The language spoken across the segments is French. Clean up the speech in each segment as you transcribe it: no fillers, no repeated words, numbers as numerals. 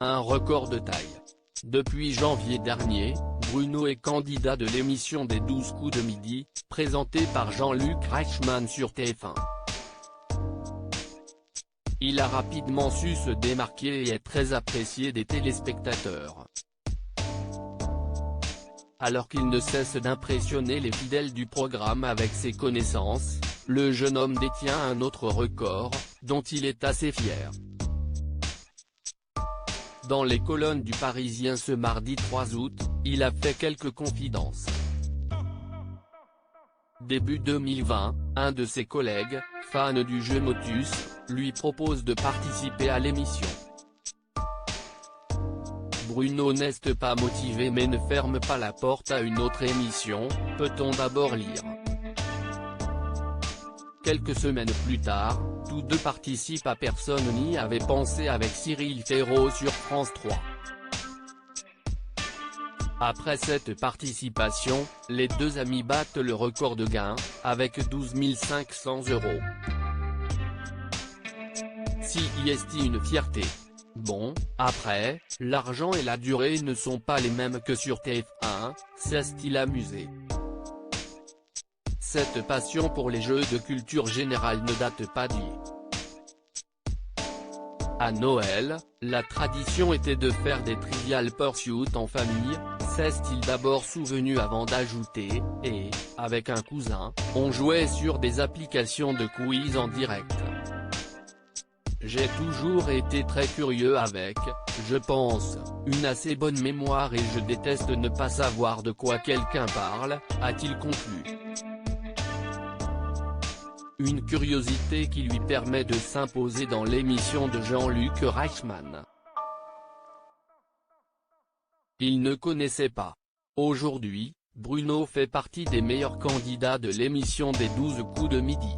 Un record de taille. Depuis janvier dernier, Bruno est candidat de l'émission des 12 coups de midi, présentée par Jean-Luc Reichmann sur TF1. Il a rapidement su se démarquer et est très apprécié des téléspectateurs. Alors qu'il ne cesse d'impressionner les fidèles du programme avec ses connaissances, le jeune homme détient un autre record, dont il est assez fier. Dans les colonnes du Parisien ce mardi 3 août, il a fait quelques confidences. Début 2020, un de ses collègues, fan du jeu Motus, lui propose de participer à l'émission. Bruno n'est pas motivé mais ne ferme pas la porte à une autre émission, peut-on d'abord lire. Quelques semaines plus tard, tous deux participent à Personne n'y avait pensé avec Cyril Ferraud sur France 3. Après cette participation, les deux amis battent le record de gains, avec 12 500 €. Si est une fierté. Bon, après, l'argent et la durée ne sont pas les mêmes que sur TF1, s'est-il amusé. Cette passion pour les jeux de culture générale ne date pas d'hier. À Noël, la tradition était de faire des Trivial Pursuit en famille, s'est-il d'abord souvenu avant d'ajouter, et, avec un cousin, on jouait sur des applications de quiz en direct. J'ai toujours été très curieux avec, je pense, une assez bonne mémoire et je déteste ne pas savoir de quoi quelqu'un parle, a-t-il conclu. Une curiosité qui lui permet de s'imposer dans l'émission de Jean-Luc Reichmann. Il ne connaissait pas. Aujourd'hui, Bruno fait partie des meilleurs candidats de l'émission des 12 coups de midi.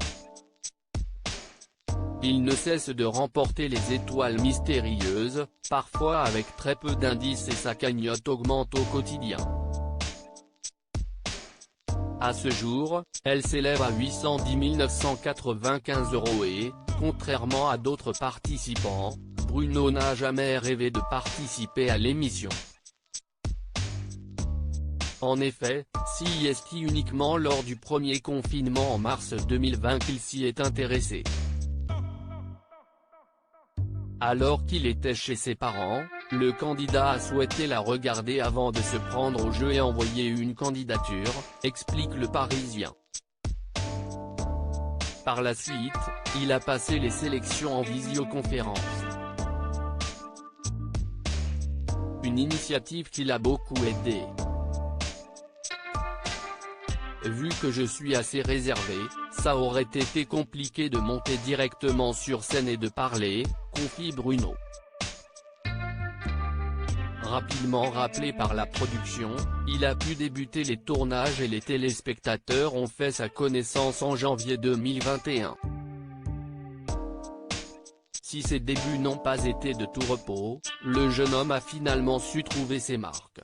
Il ne cesse de remporter les étoiles mystérieuses, parfois avec très peu d'indices et sa cagnotte augmente au quotidien. À ce jour, elle s'élève à 810 995 € et, contrairement à d'autres participants, Bruno n'a jamais rêvé de participer à l'émission. En effet, si est uniquement lors du premier confinement en mars 2020 qu'il s'y est intéressé. Alors qu'il était chez ses parents, le candidat a souhaité la regarder avant de se prendre au jeu et envoyer une candidature, explique le Parisien. Par la suite, il a passé les sélections en visioconférence. Une initiative qui l'a beaucoup aidé. Vu que je suis assez réservé, ça aurait été compliqué de monter directement sur scène et de parler, confie Bruno. Rapidement rappelé par la production, il a pu débuter les tournages et les téléspectateurs ont fait sa connaissance en janvier 2021. Si ses débuts n'ont pas été de tout repos, le jeune homme a finalement su trouver ses marques.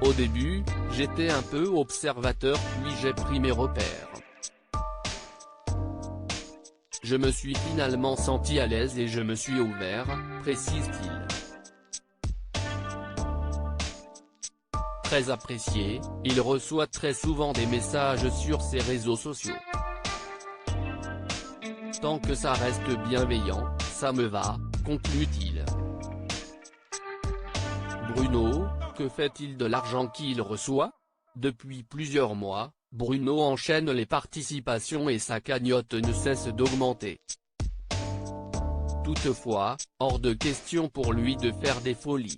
Au début, j'étais un peu observateur puis j'ai pris mes repères. Je me suis finalement senti à l'aise et je me suis ouvert, précise-t-il. Très apprécié, il reçoit très souvent des messages sur ses réseaux sociaux. Tant que ça reste bienveillant, ça me va, conclut-il. Bruno, que fait-il de l'argent qu'il reçoit? Depuis plusieurs mois, Bruno enchaîne les participations et sa cagnotte ne cesse d'augmenter. Toutefois, hors de question pour lui de faire des folies.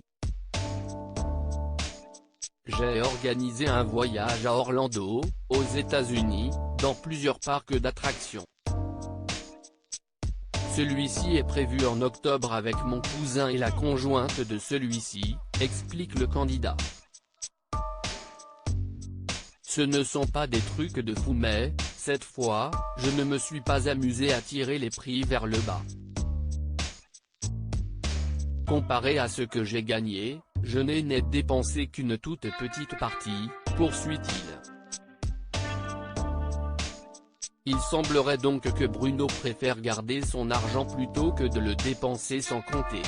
J'ai organisé un voyage à Orlando, aux États-Unis, dans plusieurs parcs d'attractions. Celui-ci est prévu en octobre avec mon cousin et la conjointe de celui-ci, explique le candidat. Ce ne sont pas des trucs de fou mais, cette fois, je ne me suis pas amusé à tirer les prix vers le bas. Comparé à ce que j'ai gagné, je n'ai dépensé qu'une toute petite partie, poursuit-il. Il semblerait donc que Bruno préfère garder son argent plutôt que de le dépenser sans compter.